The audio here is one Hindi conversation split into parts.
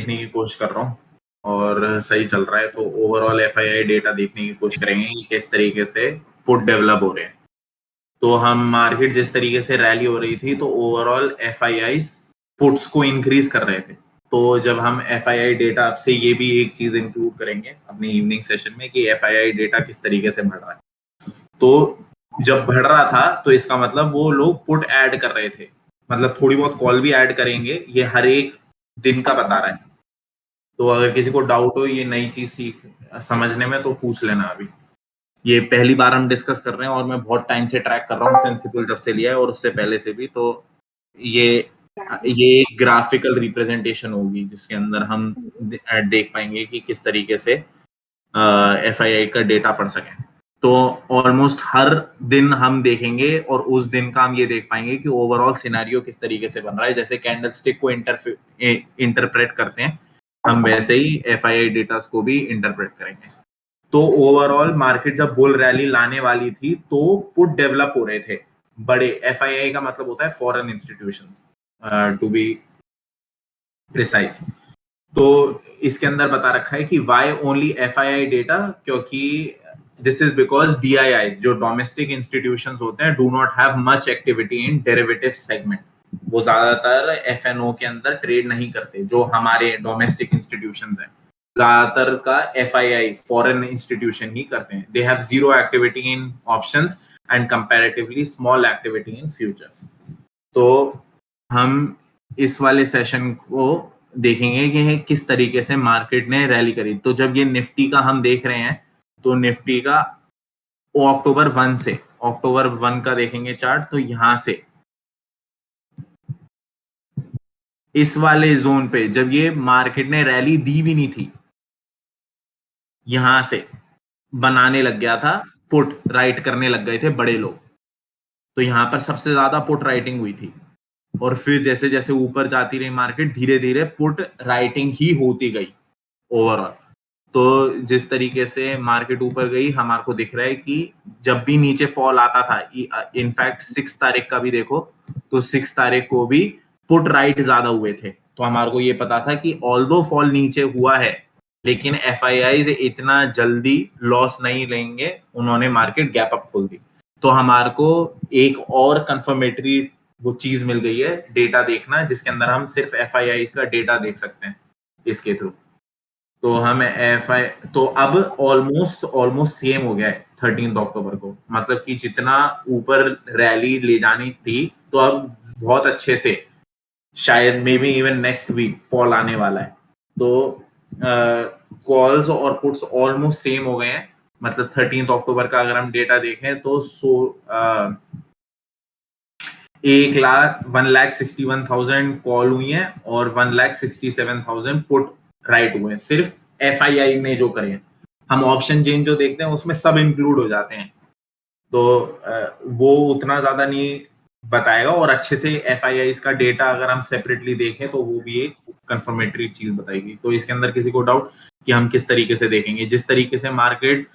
देखने की कोशिश कर रहा हूँ और सही चल रहा है, तो ओवरऑल एफआईआई डेटा देखने की कोशिश करेंगे कि किस तरीके से पुट डेवलप हो रहे हैं। तो हम मार्केट जिस तरीके से रैली हो रही थी, तो ओवरऑल एफआईआई पुट्स को इंक्रीज कर रहे थे। तो जब हम एफआईआई डेटा, अब से ये भी एक चीज इंक्लूड करेंगे अपने इवनिंग सेशन में कि एफआईआई डेटा किस तरीके से बढ़ रहा है। तो जब बढ़ रहा था तो इसका मतलब वो लोग पुट ऐड कर रहे थे, मतलब थोड़ी बहुत कॉल भी ऐड करेंगे। ये हर एक दिन का बता रहा है, तो अगर किसी को डाउट हो ये नई चीज समझने में तो पूछ लेना। अभी ये पहली बार हम डिस्कस कर रहे हैं और मैं बहुत टाइम से ट्रैक कर रहा हूँ, सेंसिबल जब से लिया है और उससे पहले से भी। तो ये एक ग्राफिकल रिप्रेजेंटेशन होगी जिसके अंदर हम देख पाएंगे कि किस तरीके से एफआईआई का डेटा पढ़ सकें। तो ऑलमोस्ट हर दिन हम देखेंगे और उस दिन का हम ये देख पाएंगे कि ओवरऑल सिनेरियो किस तरीके से बन रहा है। जैसे कैंडलस्टिक को इंटरप्रेट करते हैं, हम वैसे ही एफआईआई डेटा को भी इंटरप्रेट करेंगे। तो ओवरऑल मार्केट जब बुल रैली लाने वाली थी तो पुट डेवलप हो रहे थे बड़े। एफआईआई का मतलब होता है foreign institutions, to be precise. तो इसके अंदर बता रखा है कि वाई ओनली एफआईआई डेटा, क्योंकि दिस इज बिकॉज डीआईआई जो डोमेस्टिक इंस्टीट्यूशंस होते हैं do not have much activity in derivative segment. वो ज्यादातर एफएनओ के अंदर ट्रेड नहीं करते, जो हमारे डोमेस्टिक इंस्टीट्यूशंस हैं। ज्यादातर का एफआईआई फॉरेन इंस्टीट्यूशन ही करते हैं। They have zero activity in options and comparatively small activity in futures. तो हम इस वाले सेशन को देखेंगे कि किस तरीके से मार्केट ने रैली करी। तो जब ये निफ्टी का हम देख रहे हैं, तो निफ्टी का अक्टूबर 1 का देखेंगे चार्ट, तो यहां से इस वाले जोन पे जब ये मार्केट ने रैली दी भी नहीं थी, यहां से बनाने लग गया था, पुट राइट करने लग गए थे बड़े लोग। तो यहां पर सबसे ज्यादा पुट राइटिंग हुई थी और फिर जैसे जैसे ऊपर जाती रही मार्केट, धीरे धीरे पुट राइटिंग ही होती गई ओवरऑल। तो जिस तरीके से मार्केट ऊपर गई, हमारे को दिख रहा है कि जब भी नीचे फॉल आता था, इनफैक्ट 6 तारीख का भी देखो, तो 6 तारीख को भी पुट राइट ज्यादा हुए थे। तो हमारे को ये पता था कि ऑल्दो फॉल नीचे हुआ है, लेकिन एफआईआई से इतना जल्दी लॉस नहीं लेंगे, उन्होंने मार्केट गैप अप खोल दी। तो हमारे को एक और कंफर्मेटरी वो चीज मिल गई है, डेटा देखना, जिसके अंदर हम सिर्फ एफआईआई का डेटा देख सकते हैं इसके थ्रू। तो हम तो अब ऑलमोस्ट सेम हो गया है 13 अक्टूबर को, मतलब कि जितना ऊपर रैली ले जानी थी, तो अब बहुत अच्छे से शायद maybe even next week fall आने वाला है। तो कॉल्स और पुट्स ऑलमोस्ट सेम हो गए हैं। मतलब 13 अक्टूबर का अगर हम डेटा देखें तो 1,61,000 कॉल हुई हैं और 1,67,000 पुट राइट हुए हैं, सिर्फ एफआईआई में जो करें। हम ऑप्शन चेन जो देखते हैं उसमें सब इंक्लूड हो जाते हैं, तो वो उतना ज्यादा नहीं बताएगा। और अच्छे से एफआईआई का डेटा अगर हम सेपरेटली देखें तो वो भी एक कंफर्मेटरी चीज बताएगी। तो इसके अंदर किसी को डाउट कि हम किस तरीके से देखेंगे, जिस तरीके से मार्केट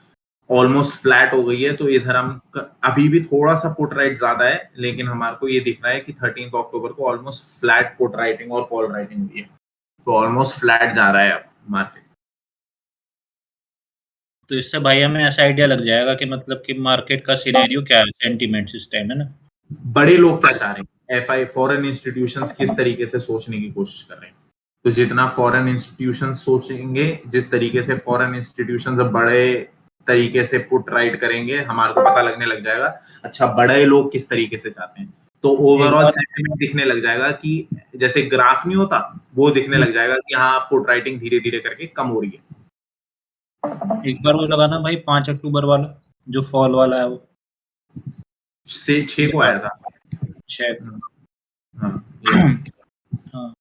ऑलमोस्ट फ्लैट हो गई है, तो इधर हम अभी भी थोड़ा सा पुट राइट ज्यादा है, लेकिन हमारे को ये दिख रहा है कि 13 अक्टूबर को ऑलमोस्ट फ्लैट पुट राइटिंग और कॉल राइटिंग हुई है। तो ऑलमोस्ट फ्लैट जा रहा है अब मार्केट। तो इससे भाई हमें ऐसा आइडिया लग जाएगा कि मतलब कि मार्केट का सिनेरियो क्या है, सेंटीमेंट्स इस टाइम, है ना। बड़े लोग क्या चाह रहे हैं, एफआई फॉरेन इंस्टीट्यूशंस किस तरीके से सोचने की कोशिश कर रहे हैं। तो जितना फॉरेन इंस्टीट्यूशन सोचेंगे, जिस तरीके से फॉरेन इंस्टीट्यूशन बड़े तरीके से पुट राइट करेंगे, हमारे को पता लगने लग जाएगा अच्छा बड़े लोग किस तरीके से चाहते हैं। तो ओवरऑल सेंटीमेंट दिखने लग जाएगा कि जैसे ग्राफ नहीं होता, वो दिखने लग जाएगा कि हाँ पुट राइटिंग धीरे धीरे करके कम हो रही है। एक बार वो लगाना भाई 5 अक्टूबर वाला जो फॉल वाला है, वो 6 को आया था। 6। हाँ, हाँ,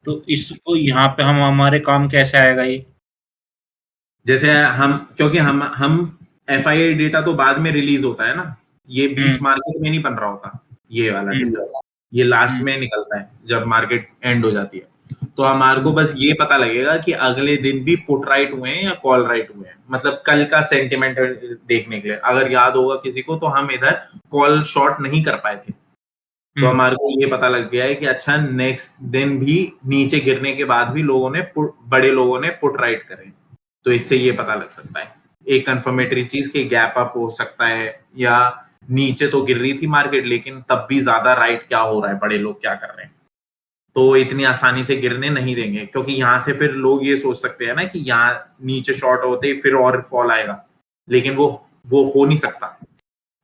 तो इसको यहाँ पे हम हमारे काम कैसे आएगा ये। जैसे हम, क्योंकि हम एफआईआई डेटा तो बाद में रिलीज होता है ना, ये बीच मार्केट में नहीं बन रहा होता ये वाला डेटा, ये लास्ट में निकलता है जब मार्केट एंड हो जाती है। तो हमारे को बस ये पता लगेगा कि अगले दिन भी पुट राइट हुए हैं या कॉल राइट हुए हैं, मतलब कल का सेंटिमेंट देखने के लिए। अगर याद होगा किसी को, तो हम इधर कॉल शॉर्ट नहीं कर पाए थे, तो हमारे को ये पता लग गया है कि अच्छा नेक्स्ट दिन भी नीचे गिरने के बाद भी बड़े लोगों ने पुट राइट करे, तो इससे ये पता लग सकता है एक कंफर्मेटरी चीज कि गैप अप हो सकता है, या नीचे तो गिर रही थी मार्केट लेकिन तब भी ज्यादा राइट क्या हो रहा है, बड़े लोग क्या कर रहे हैं, तो इतनी आसानी से गिरने नहीं देंगे, क्योंकि यहाँ से फिर लोग ये सोच सकते हैं ना कि यहाँ नीचे शॉर्ट होते ही फिर और फॉल आएगा, लेकिन वो हो नहीं सकता,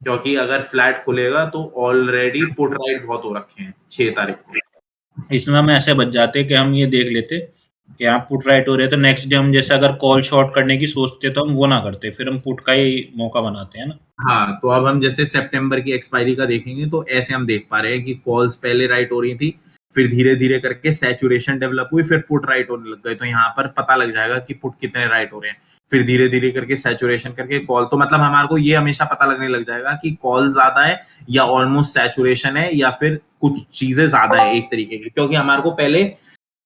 क्योंकि अगर फ्लैट खुलेगा तो ऑलरेडी पुट राइट बहुत हो रखे हैं 6 तारीख को। इसमें हम ऐसे बच जाते कि हम ये देख लेते कि यहाँ पुट राइट हो रहे तो नेक्स्ट डे हम जैसे अगर कॉल शॉर्ट करने की सोचते तो हम वो ना करते, फिर हम पुट का ही मौका बनाते हैं ना। हाँ, तो अब हम जैसे सितंबर की एक्सपायरी का देखेंगे तो ऐसे हम देख पा रहे हैं कि कॉल्स पहले राइट हो रही थी, फिर धीरे धीरे करके सैचुरेशन डेवलप हुई, फिर पुट राइट होने लग गए, तो यहाँ पर पता लग जाएगा कि पुट कितने राइट हो रहे हैं, फिर धीरे धीरे करके सैचुरेशन करके कॉल, तो मतलब हमारे को ये हमेशा पता लगने लग जाएगा कि कॉल ज्यादा है या ऑलमोस्ट सैचुरेशन है या फिर कुछ चीजें ज्यादा है एक तरीके की, क्योंकि हमारे को पहले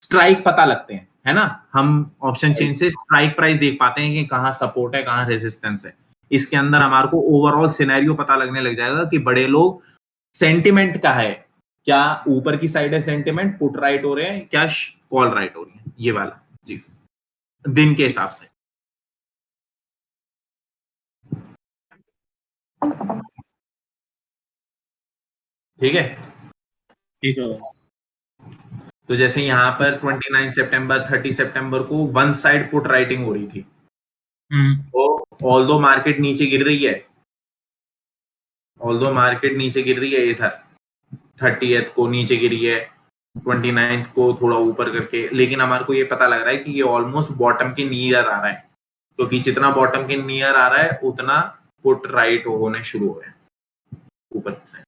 स्ट्राइक पता लगते हैं, है ना, हम ऑप्शन चेन से स्ट्राइक प्राइस देख पाते हैं कि कहाँ सपोर्ट है कहाँ रेजिस्टेंस है, इसके अंदर हमारे को ओवरऑल सिनेरियो पता लगने लग जाएगा कि बड़े लोग सेंटिमेंट का है, क्या ऊपर की साइड है सेंटिमेंट पुट राइट हो रहे हैं, क्या कॉल राइट हो रही है, ये वाला चीज दिन के हिसाब से। ठीक है, ठीक है। तो जैसे यहाँ पर 29 सितंबर 30 सितंबर को वन साइड पुट राइटिंग हो रही थी, तो ऑल्दो मार्केट नीचे गिर रही है, इधर 30th को नीचे गिरी है, 29th को थोड़ा ऊपर करके, लेकिन हमारे को ये पता लग रहा है कि ये ऑलमोस्ट बॉटम के नियर आ रहा है, क्योंकि जितना बॉटम के नियर आ रहा है उतना पुट राइट होने शुरू हो रहे हैं ऊपर की साइड,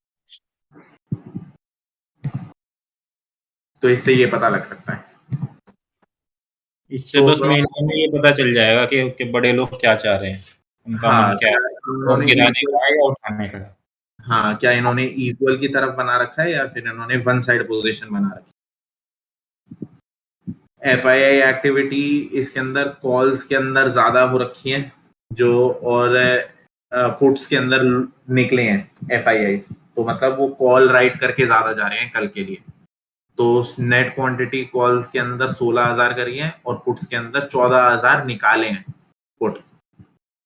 तो इससे ये पता लग सकता है। इससे तो बस मेन हमें ये पता चल जाएगा कि बड़े लोग क्या चाह रहे हैं, उनका मन हाँ, क्या क्या है, वो इन्होंने गिराने इक्वल, का है या उठाने का है। हाँ क्या इन्होंने इक्वल की तरफ बना रखा है या फिर इन्होंने वन साइड पोजीशन बना रखी है। एफआईआई एक्टिविटी इसके अंदर कॉल्स के अंदर ज्यादा हो रखी है जो, और पुट्स के अंदर निकले हैं एफआईआई, तो मतलब वो कॉल राइट करके ज्यादा जा रहे हैं कल के लिए, तो नेट क्वांटिटी कॉल्स के अंदर 16,000 करी है और पुट्स के अंदर 14,000 निकाले हैं पुट,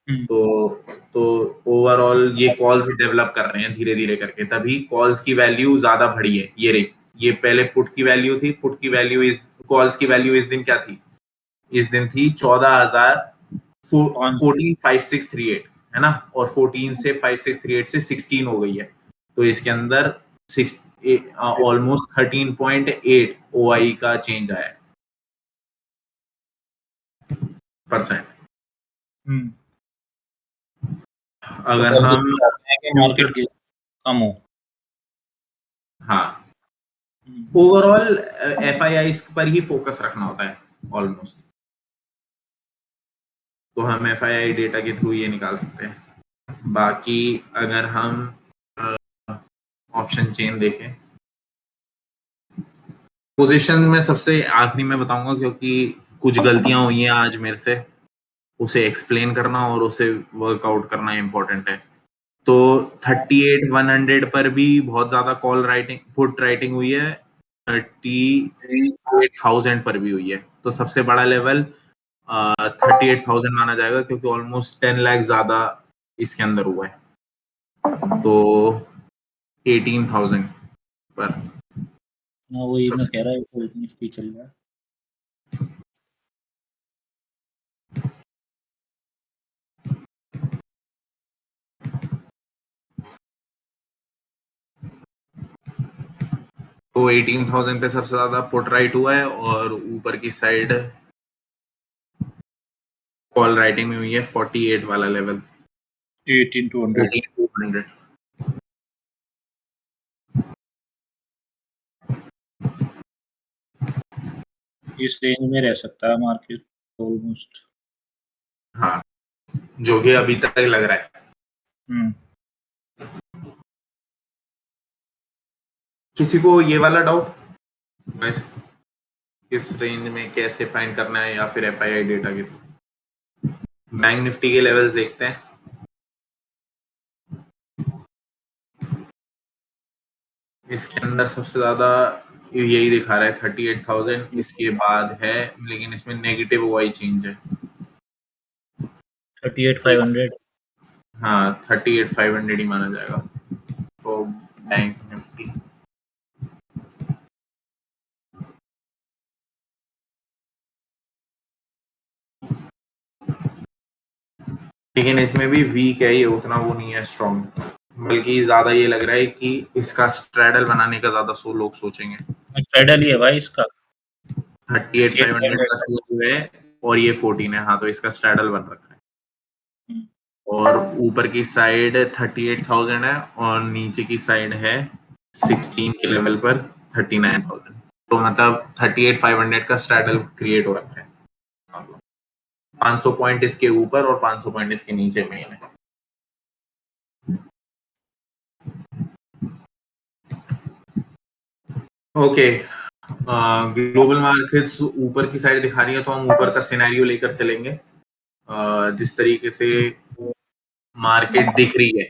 तो तो ओवरऑल ये कॉल्स डेवलप कर रहे हैं धीरे धीरे करके, तभी कॉल्स की वैल्यू ज्यादा बढ़ी है, ये रही, ये पहले पुट की वैल्यू थी, पुट की वैल्यू इस कॉल्स की वैल्यू इस दिन क्या थी, इस दिन थी 14,000 14,568, है ना, और 14 से 5,638 से 16 हो गई है, तो इसके अंदर ऑलमोस्ट 13.8 ओआई का चेंज आया है परसेंट। तो अगर कल हम चाहते हैं कि मार्केट फ्यूचर्स, कम हो। हाँ ओवरऑल एफआईआई पर ही फोकस रखना होता है ऑलमोस्ट, तो हम एफआईआई डेटा के थ्रू ये निकाल सकते हैं, बाकी अगर हम ऑप्शन चेन देखें, पोजीशन में सबसे आखिरी में बताऊंगा क्योंकि कुछ गलतियां हुई हैं आज मेरे से, उसे एक्सप्लेन करना और उसे वर्कआउट करना इम्पोर्टेंट है, तो 38,100 पर भी बहुत ज्यादा कॉल राइटिंग पुट राइटिंग हुई है, 38,000 पर भी हुई है, तो सबसे बड़ा लेवल 38,000 माना जाएगा क्योंकि ऑलमोस्ट 10 लाख ज्यादा इसके अंदर हुआ है, तो 18,000 पर हाँ वही मैं सबसे, कह रहा हूँ, निफ्टी चल रहा है। तो 18,000 पे सबसे ज्यादा पुट राइट हुआ है और ऊपर की साइड कॉल राइटिंग में हुई है 48 वाला लेवल, 18,200। 18,200। इस रेंज में रह सकता है मार्केट ऑलमोस्ट। हाँ, जो कि अभी तक लग रहा है। किसी को ये वाला डाउट किस रेंज में कैसे फाइंड करना है या फिर एफआईआई डेटा के थ्रू, बैंक निफ्टी के लेवल्स देखते हैं। इसके अंदर सबसे ज्यादा यही दिखा रहा है 38,000, इसके बाद है, लेकिन इसमें नेगेटिव वाई चेंज है। 38,500। हाँ 38,500 ही माना जाएगा। तो बैंक निफ्टी लेकिन इसमें भी वीक है ये, उतना वो नहीं है स्ट्रॉन्ग, बल्कि ज्यादा ये लग रहा है कि इसका स्ट्रैडल बनाने का ज्यादा लोग सोचेंगे। स्ट्रेडल ही है भाई इसका। 38,500 का 38,500। 12 है और ये 14 है। हाँ तो इसका स्ट्रैडल बन रखा है। और ऊपर की साइड 38,000 है और नीचे की साइड है 16 के लेवल पर 39,000। तो मतलब 38,500 का स्ट्रैडल क्रिएट हो रखा है। 500 पॉइंट इसके ऊपर और 500 पॉइंट इसके नीचे में है। ओके, ग्लोबल मार्केट्स ऊपर की साइड दिखा रही है, तो हम ऊपर का सिनेरियो लेकर चलेंगे। जिस तरीके से मार्केट दिख रही है,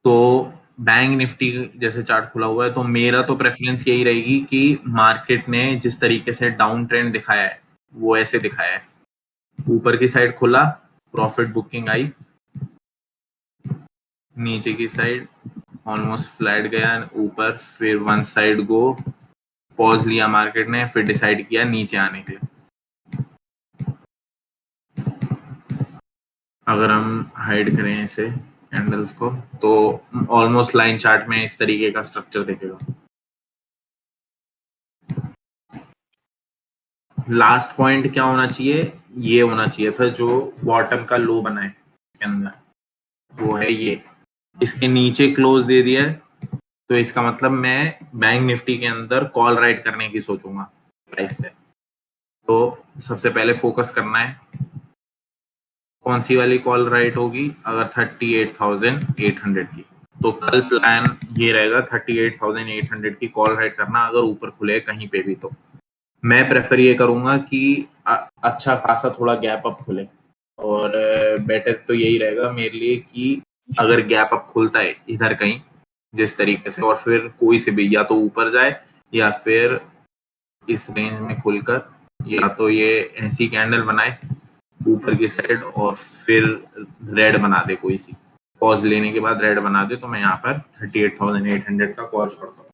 तो बैंक निफ्टी जैसे चार्ट खुला हुआ है, तो मेरा तो प्रेफरेंस यही रहेगी कि मार्केट ने जिस तरीके से डाउन ट्रेंड दिखाया है वो ऐसे दिखाया है। ऊपर की साइड खुला, प्रॉफिट बुकिंग आई, नीचे की साइड ऑलमोस्ट फ्लैट गया ऊपर, फिर वन साइड गो, पॉज लिया मार्केट ने, फिर डिसाइड किया नीचे आने के लिए। अगर हम हाइड करें इसे कैंडल्स को, तो ऑलमोस्ट लाइन चार्ट में इस तरीके का स्ट्रक्चर दिखेगा। लास्ट पॉइंट क्या होना चाहिए, ये होना चाहिए था जो बॉटम का लो बना है इसके अंदर, वो है ये। इसके नीचे क्लोज दे दिया है, तो इसका मतलब मैं बैंक निफ्टी के अंदर कॉल राइट करने की सोचूंगा प्राइस से। तो सबसे पहले फोकस करना है कौन सी वाली कॉल राइट होगी, अगर 38,800 की, तो कल प्लान ये रहेगा 38,800 की कॉल राइट करना, अगर ऊपर खुले कहीं पे भी। तो मैं प्रेफर ये करूंगा कि अच्छा खासा थोड़ा गैप अप खुले, और बेटर तो यही रहेगा मेरे लिए कि अगर गैप अप खुलता है इधर कहीं जिस तरीके से, और फिर कोई से भी या तो ऊपर जाए या फिर इस रेंज में खुलकर, या तो ये ऐसी कैंडल बनाए ऊपर की साइड और फिर रेड बना दे, कोई सी पॉज लेने के बाद रेड बना दे, तो मैं यहाँ पर 38,800 का कॉल छोड़ता हूँ।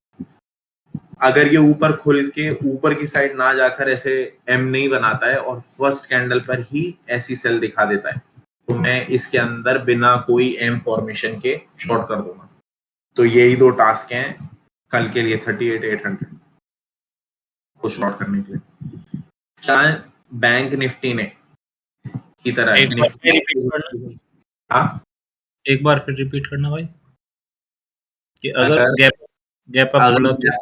अगर ये ऊपर खुल के ऊपर की साइड ना जाकर ऐसे एम नहीं बनाता है और फर्स्ट कैंडल पर ही ऐसी सेल दिखा देता है, तो मैं इसके अंदर बिना कोई एम फॉर्मेशन के शॉर्ट कर दूंगा। तो यही दो टास्क हैं कल के लिए 38,800 को शॉर्ट करने के लिए। क्या बैंक निफ्टी ने की तरह एक बार फिर निफ्टी, रिपीट करना। हाँ, एक बार फिर रिपीट करना भाई, कि अगर अगर गैप गैप अप खुला तो। अगर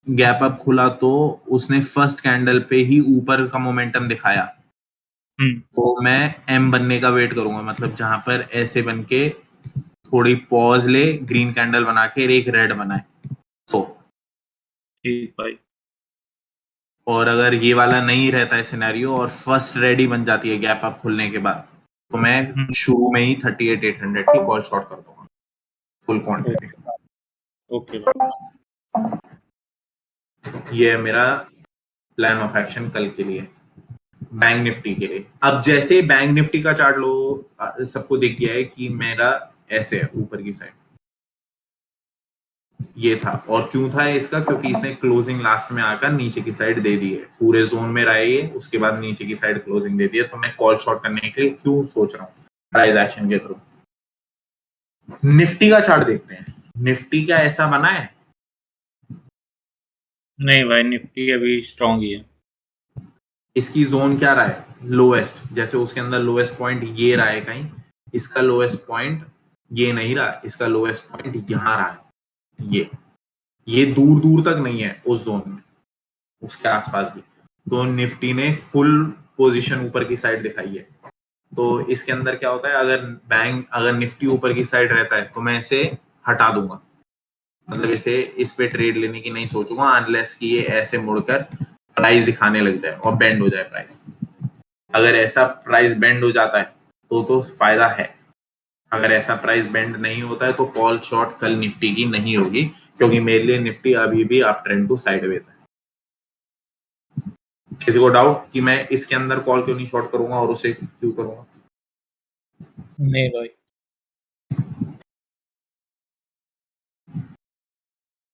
गैप अप खुला तो उसने फर्स्ट कैंडल पे ही ऊपर का मोमेंटम दिखाया, तो मैं एम बनने का वेट करूंगा, मतलब जहां पर ऐसे बन के थोड़ी पॉज ले, ग्रीन कैंडल बना के एक रेड बनाए तो। ठीक भाई। और अगर ये वाला नहीं रहता है सिनेरियो और फर्स्ट रेडी बन जाती है गैप अप खुलने के बाद, तो मैं शुरू में ही 38,800 की कॉल शॉर्ट कर दूंगा फुल क्वांटिटी। ओके भाई। ये है मेरा प्लान ऑफ एक्शन कल के लिए बैंक निफ्टी के लिए। अब जैसे बैंक निफ्टी का चार्ट लो, सबको दिख गया है कि मेरा ऐसे है ऊपर की साइड, ये था। और क्यों था इसका, क्योंकि इसने क्लोजिंग लास्ट में आकर नीचे की साइड दे दी है, पूरे जोन में रहा है ये, उसके बाद नीचे की साइड क्लोजिंग दे दी है। तो मैं कॉल शॉर्ट करने के लिए क्यों सोच रहा हूँ प्राइस एक्शन के थ्रू। निफ्टी का चार्ट देखते हैं, निफ्टी क्या ऐसा बना है? नहीं भाई, निफ्टी अभी स्ट्रांग ही है। इसकी जोन क्या रहा है, लोएस्ट, जैसे उसके अंदर लोएस्ट पॉइंट ये रहा है कहीं, इसका लोएस्ट पॉइंट ये नहीं रहा, इसका लोएस्ट पॉइंट यहाँ रहा है, ये दूर दूर तक नहीं है उस जोन में, उसके आसपास भी। तो निफ्टी ने फुल पोजीशन ऊपर की साइड दिखाई है। तो इसके अंदर क्या होता है, अगर निफ्टी ऊपर की साइड रहता है तो मैं इसे हटा दूंगा, मतलब इसे इस पे ट्रेड लेने की नहीं सोचूंगा, अनलेस कि ये ऐसे मुड़कर प्राइस दिखाने लग जाए और बेंड हो जाए प्राइस। अगर ऐसा प्राइस बेंड हो जाता है तो फायदा है। अगर ऐसा प्राइस बेंड नहीं होता है तो कॉल शॉर्ट कल निफ्टी की नहीं होगी, क्योंकि मेरे लिए निफ्टी अभी भी अप ट्रेंड टू साइडवेज है। किसी को डाउट कि मैं इसके अंदर कॉल क्यों नहीं शॉर्ट करूंगा और उसे क्यों करूंगा? नहीं भाई।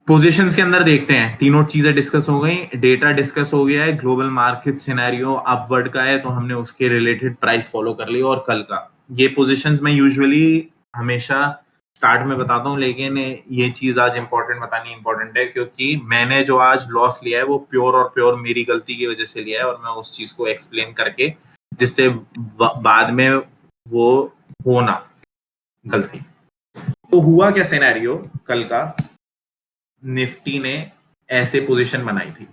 पोजीशंस के अंदर देखते हैं, तीनों चीजें डिस्कस हो गई, डेटा डिस्कस हो गया है, ग्लोबल मार्केट सिनेरियो अपवर्ड का है तो हमने उसके रिलेटेड प्राइस फॉलो कर लिया, और कल का ये पोजीशंस मैं यूजुअली हमेशा स्टार्ट में बताता हूँ, लेकिन ये चीज आज इंपॉर्टेंट बतानी इंपॉर्टेंट है क्योंकि मैंने जो आज लॉस लिया है वो प्योर और प्योर मेरी गलती की वजह से लिया है, और मैं उस चीज को एक्सप्लेन करके जिससे बाद में वो होना गलती। तो हुआ क्या सिनेरियो कल का, निफ्टी ने ऐसे पोजीशन बनाई थी।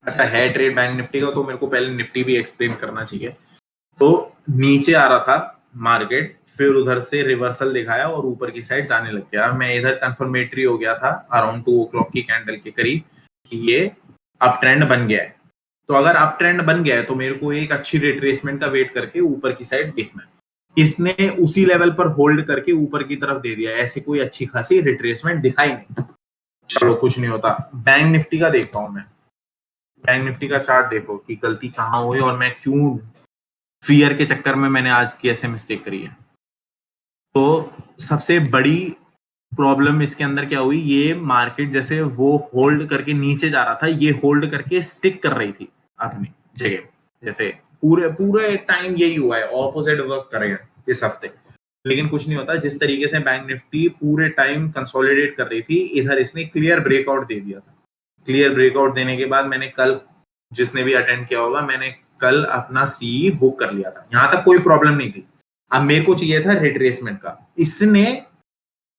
अच्छा है ट्रेड बैंक निफ्टी का, तो मेरे को पहले निफ्टी भी एक्सप्लेन करना चाहिए। तो नीचे आ रहा था मार्केट, फिर उधर से रिवर्सल दिखाया और ऊपर की साइड जाने लग गया। मैं इधर कंफर्मेटरी हो गया था अराउंड 2 o'clock की कैंडल के करीब कि ये अप ट्रेंड बन गया है। तो अगर अप ट्रेंड बन गया है तो मेरे को एक अच्छी रिट्रेसमेंट का वेट करके ऊपर की साइड दिखना है। इसने उसी लेवल पर होल्ड करके ऊपर की तरफ दे दिया, ऐसे कोई अच्छी खासी रिट्रेसमेंट दिखाई नहीं। चलो कुछ नहीं होता। बैंक निफ्टी का देखता हूं मैं। बैंक निफ्टी का चार्ट देखो कि गलती कहाँ हुई और मैं क्यों फियर के चक्कर में मैंने आज कैसे मिस्टेक करी है। तो सबसे बड़ी प्रॉब्लम इसके अंदर क्या हुई, ये मार्केट जैसे वो होल्ड करके नीचे जा रहा था, ये होल्ड करके स्टिक कर रही थी अपनी जगह। जैसे पूरे पूरे टाइम यही हुआ है, ऑपोजिट वर्क करेगा इस हफ्ते। लेकिन कुछ नहीं होता, जिस तरीके से बैंक निफ्टी पूरे टाइम कंसोलिडेट कर रही थी, इधर इसने क्लियर ब्रेकआउट दे दिया था। क्लियर ब्रेकआउट देने के बाद मैंने कल, जिसने भी अटेंड किया होगा, मैंने कल अपना सी बुक कर लिया था, यहां तक कोई प्रॉब्लम नहीं थी। अब मेरे को चाहिए था रिट्रेसमेंट का, इसने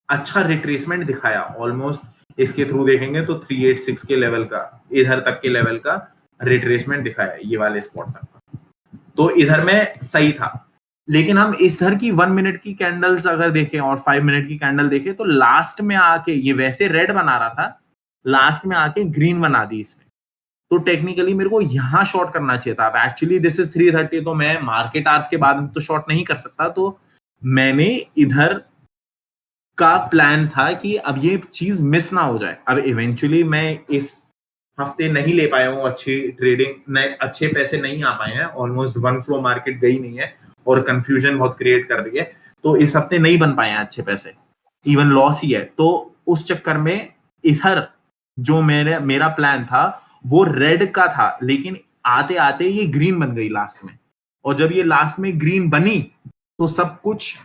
अच्छा रिट्रेसमेंट दिखाया ऑलमोस्ट। इसके थ्रू देखेंगे तो 386 के लेवल का, इधर तक के लेवल का रिट्रेसमेंट दिखाया, ये वाले स्पॉट तक का। तो इधर में सही था। लेकिन हम इधर की 1 मिनट की कैंडल्स अगर देखें और 5 मिनट की कैंडल देखें तो लास्ट में आके ये वैसे रेड बना रहा था, लास्ट में आके ग्रीन बना दी इसने। तो टेक्निकली मेरे को यहां शॉर्ट करना चाहिए था। अब एक्चुअली दिस इज 330, तो मैं मार्केट आवर्स के बाद तो शॉर्ट नहीं कर सकता, तो मैंने इधर का प्लान था कि अब ये चीज मिस ना हो जाए। अब इवेंचुअली मैं इस हफ्ते नहीं ले पाया हूँ अच्छी ट्रेडिंग, अच्छे पैसे नहीं आ पाए हैं, ऑलमोस्ट वन फ्लो मार्केट गई नहीं है और कंफ्यूजन बहुत क्रिएट कर रही है, तो इस हफ्ते नहीं बन पाए हैं अच्छे पैसे, इवन लॉस ही है। तो उस चक्कर में इधर जो मेरा प्लान था वो रेड का था, लेकिन आते आते ये ग्रीन बन गई लास्ट में। और जब ये लास्ट में ग्रीन बनी तो सब कुछ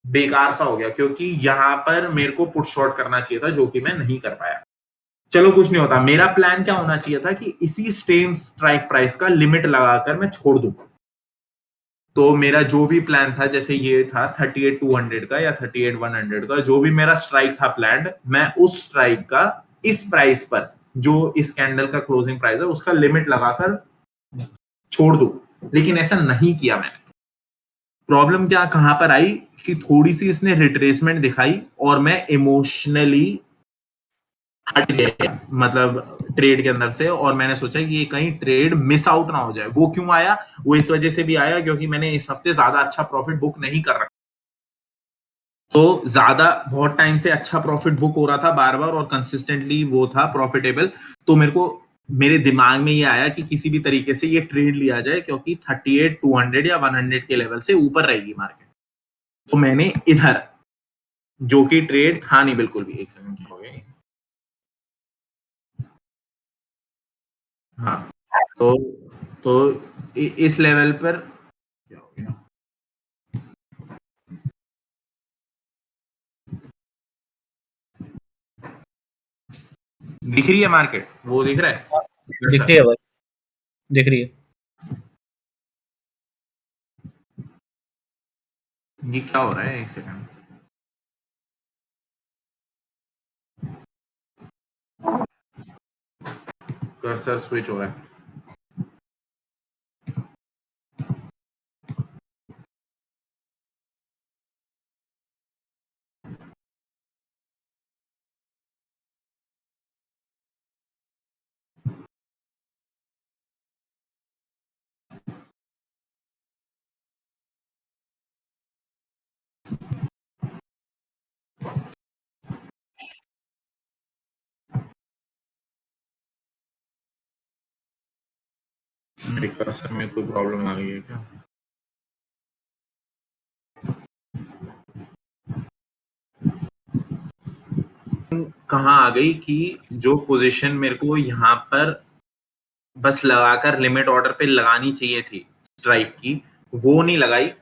बेकार सा हो गया, क्योंकि यहां पर मेरे को पुट शॉर्ट करना चाहिए था, जो कि मैं नहीं कर पाया। चलो कुछ नहीं होता। मेरा प्लान क्या होना चाहिए था कि इसी सेम स्ट्राइक प्राइस का लिमिट लगाकर मैं छोड़ दूं। तो मेरा जो भी प्लान था, जैसे ये था 38,200 का या 38,100 का, जो भी मेरा स्ट्राइक था प्लान, मैं उस स्ट्राइक का इस प्राइस पर, जो इस कैंडल का क्लोजिंग प्राइस है, उसका लिमिट लगाकर छोड़ दूं। लेकिन ऐसा नहीं किया मैंने। प्रॉब्लम क्या कहां पर आई कि थोड़ी सी इसने रिट्रेसमेंट दिखाई और मैं इमोशनली हट गया, मतलब ट्रेड के अंदर से, और मैंने सोचा कि ये कहीं ट्रेड मिस आउट ना हो जाए। वो क्यों आया? वो इस वजह से भी आया क्योंकि मैंने इस हफ्ते ज्यादा अच्छा प्रॉफिट बुक नहीं कर रखा। तो ज्यादा बहुत टाइम से अच्छा प्रॉफिट बुक हो रहा था बार बार और कंसिस्टेंटली वो था प्रॉफिटेबल। तो मेरे को, मेरे दिमाग में ये आया कि किसी भी तरीके से ये ट्रेड लिया जाए, क्योंकि 38,200 या 100 के लेवल से ऊपर रहेगी मार्केट। तो मैंने इधर, जो कि ट्रेड था नहीं बिल्कुल भी, एक सेकंड हो गए। हाँ। तो तो इस लेवल पर क्या हो गया, दिख रही है मार्केट, वो दिख रहा है दिख सर? रही है भाई, दिख रही है। ये क्या हो रहा है, एक सेकंड। कर्सर स्विच हो रहा है। मेरे कर्सर में कोई प्रॉब्लम आ गई है क्या? कहाँ आ गई कि जो पोजीशन मेरे को यहाँ पर बस लगाकर लिमिट ऑर्डर पे लगानी चाहिए थी स्ट्राइक की, वो नहीं लगाई,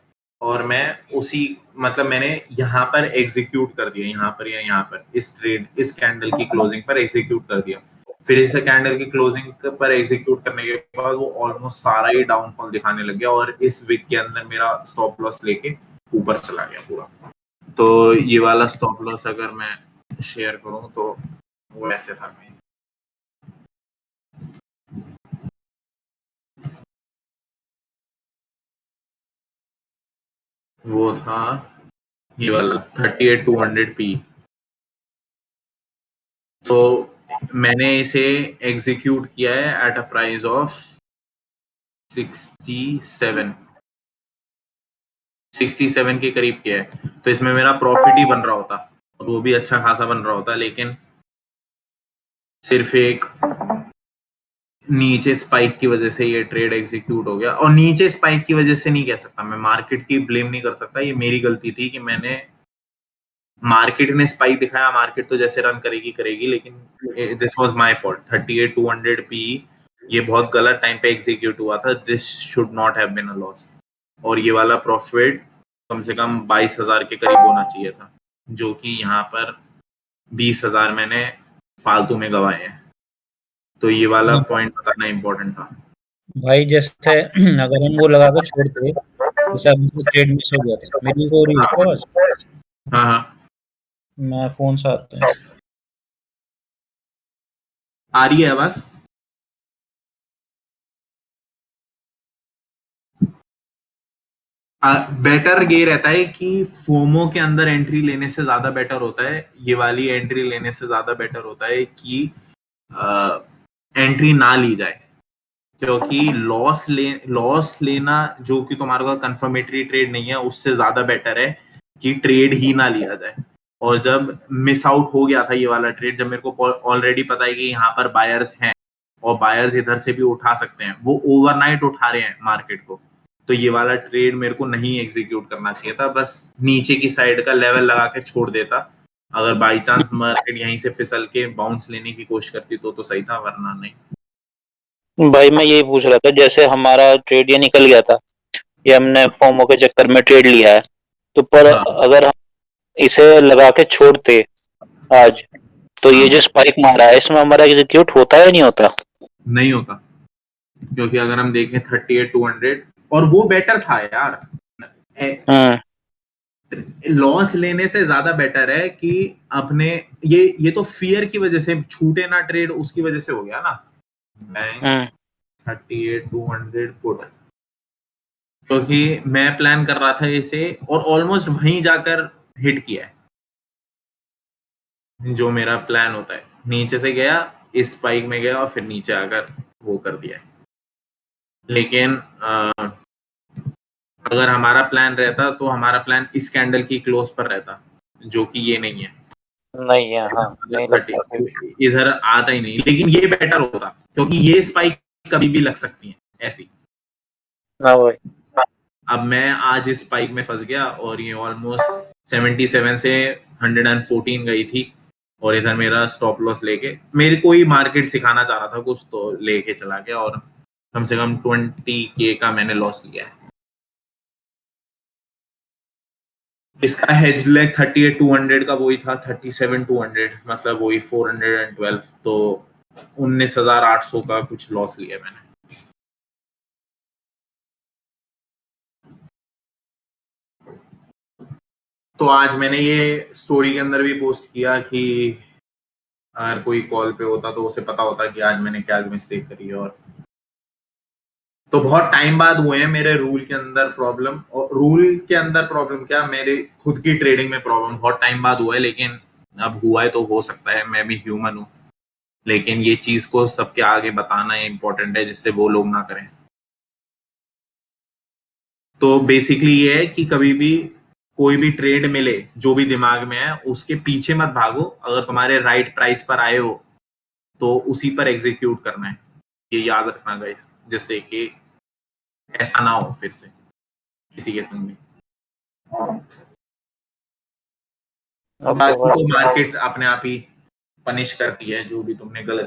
और मैं उसी मतलब मैंने यहाँ पर एग्जीक्यूट कर दिया, यहाँ पर या यहाँ पर इस ट्रेड इस कैंडल की क्लोजिंग पर एग्जीक्यूट कर दिया। फिर इस कैंडल की क्लोजिंग पर एग्जीक्यूट करने के बाद वो ऑलमोस्ट सारा ही डाउनफॉल दिखाने लग गया, और इस वीक के अंदर मेरा स्टॉप लॉस लेके ऊपर चला गया पूरा। तो ये वाला स्टॉप लॉस अगर मैं शेयर करूं तो वो ऐसे था। वो था ये वाला 38,200p। तो मैंने इसे एग्जीक्यूट किया है एट अ प्राइस ऑफ 67 के करीब किया है, तो इसमें मेरा प्रॉफिट ही बन रहा होता, और वो भी अच्छा खासा बन रहा होता, लेकिन सिर्फ एक नीचे स्पाइक की वजह से ये ट्रेड एग्जीक्यूट हो गया। और नीचे स्पाइक की वजह से नहीं कह सकता मैं, मार्केट की ब्लेम नहीं कर सकता, ये मेरी गलती थी कि मैंने मार्केट ने स्पाइक दिखाया, मार्केट तो जैसे रन करेगी करेगी, लेकिन this was my fault. 38,200p ये बहुत गलत टाइम पे एग्जीक्यूट हुआ था, this should not have been a loss. और ये वाला प्रॉफिट कम से कम 22,000 के करीब होना चाहिए था, जो कि यहाँ पर 20,000 मैंने फालतू में गवाए हैं। तो ये वाला पॉइंट बताना इम्पोर्टेंट था भाई। जैसे अगर हम वो लगा के छोड़ते, जैसे अब मुझे ट्रेड मिस हो गया था, मेरी को हो रही है क्या आवाज? हाँ हाँ, मैं फोन से आता है। आ रही है आवाज। बेटर ये रहता है कि फोमो के अंदर एंट्री लेने से ज्यादा बेटर होता है, ये वाली एंट्री लेने से ज्यादा बेटर होता है कि एंट्री ना ली जाए, क्योंकि लॉस लेना जो कि तुम्हारे पास कंफर्मेटरी ट्रेड नहीं है, उससे ज्यादा बेटर है कि ट्रेड ही ना लिया जाए। और जब मिस आउट हो गया था ये वाला ट्रेड, जब मेरे को ऑलरेडी पता है कि यहाँ पर बायर्स हैं और बायर्स इधर से भी उठा सकते हैं, वो ओवरनाइट उठा रहे हैं मार्केट को, तो ये वाला ट्रेड मेरे को नहीं एग्जीक्यूट करना चाहिए था, बस नीचे की साइड का लेवल लगा के छोड़ देता। अगर बाई चांस मार्केट यहीं से फिसल के बाउंस लेने की कोशिश करती तो सही था, वरना नहीं। भाई मैं यही पूछ रहा था, जैसे हमारा ट्रेड ये निकल गया था, ये हमने फोमो के चक्कर में ट्रेड लिया है, तो पर हाँ अगर हम इसे लगा के छोड़ते आज, तो ये जो हाँ, स्पाइक मारा है इसमें हमारा एग्जीक्यूट होता है या नहीं होता? नहीं होता, क्योंकि अगर हम देखें 38,200, और वो बेटर था यार, लॉस लेने से ज्यादा बेटर है कि अपने ये तो फियर की वजह से छूटे ना ट्रेड, उसकी वजह से हो गया ना। बैंक 38,200 पुट, क्योंकि मैं प्लान कर रहा था इसे, और ऑलमोस्ट वहीं जाकर हिट किया है जो मेरा प्लान होता है, नीचे से गया, इस स्पाइक में गया और फिर नीचे आकर वो कर दिया है। लेकिन अगर हमारा प्लान रहता तो हमारा प्लान इस कैंडल की क्लोज पर रहता, जो कि ये नहीं है, नहीं है, हाँ नहीं लगता। 30 इधर आता ही नहीं, लेकिन ये बेटर होता क्योंकि ये स्पाइक कभी भी लग सकती है ऐसी। ना भाई। अब मैं आज इस स्पाइक में फंस गया, और ये ऑलमोस्ट 77 से 114 गई थी, और इधर मेरा स्टॉप लॉस लेके मेरे को ही मार्केट सिखाना चाह रहा था कुछ, तो लेके चला गया, और कम से कम 20K का मैंने लॉस लिया है। इसका हेज लेग 38,200 का वही था, 37,200, मतलब वही 412, तो 19,800 का कुछ लॉस लिया मैंने। तो आज मैंने ये स्टोरी के अंदर भी पोस्ट किया कि अगर कोई कॉल पे होता तो उसे पता होता कि आज मैंने क्या मिस्टेक करी है। और तो बहुत टाइम बाद हुए हैं मेरे रूल के अंदर प्रॉब्लम, और रूल के अंदर प्रॉब्लम क्या, मेरे खुद की ट्रेडिंग में प्रॉब्लम बहुत टाइम बाद हुआ है, लेकिन अब हुआ है तो हो सकता है, मैं भी ह्यूमन हूँ, लेकिन ये चीज को सबके आगे बताना इम्पोर्टेंट है जिससे वो लोग ना करें। तो बेसिकली ये है कि कभी भी कोई भी ट्रेड मिले जो भी दिमाग में है, उसके पीछे मत भागो, अगर तुम्हारे राइट प्राइस पर आए हो तो उसी पर एग्जीक्यूट करना है, ये याद रखना गाइस, जिससे कि ऐसा ना हो फिर से किसी के संग भी। बाकी तो मार्केट अपने आप ही पनिश करती है जो भी तुमने गलत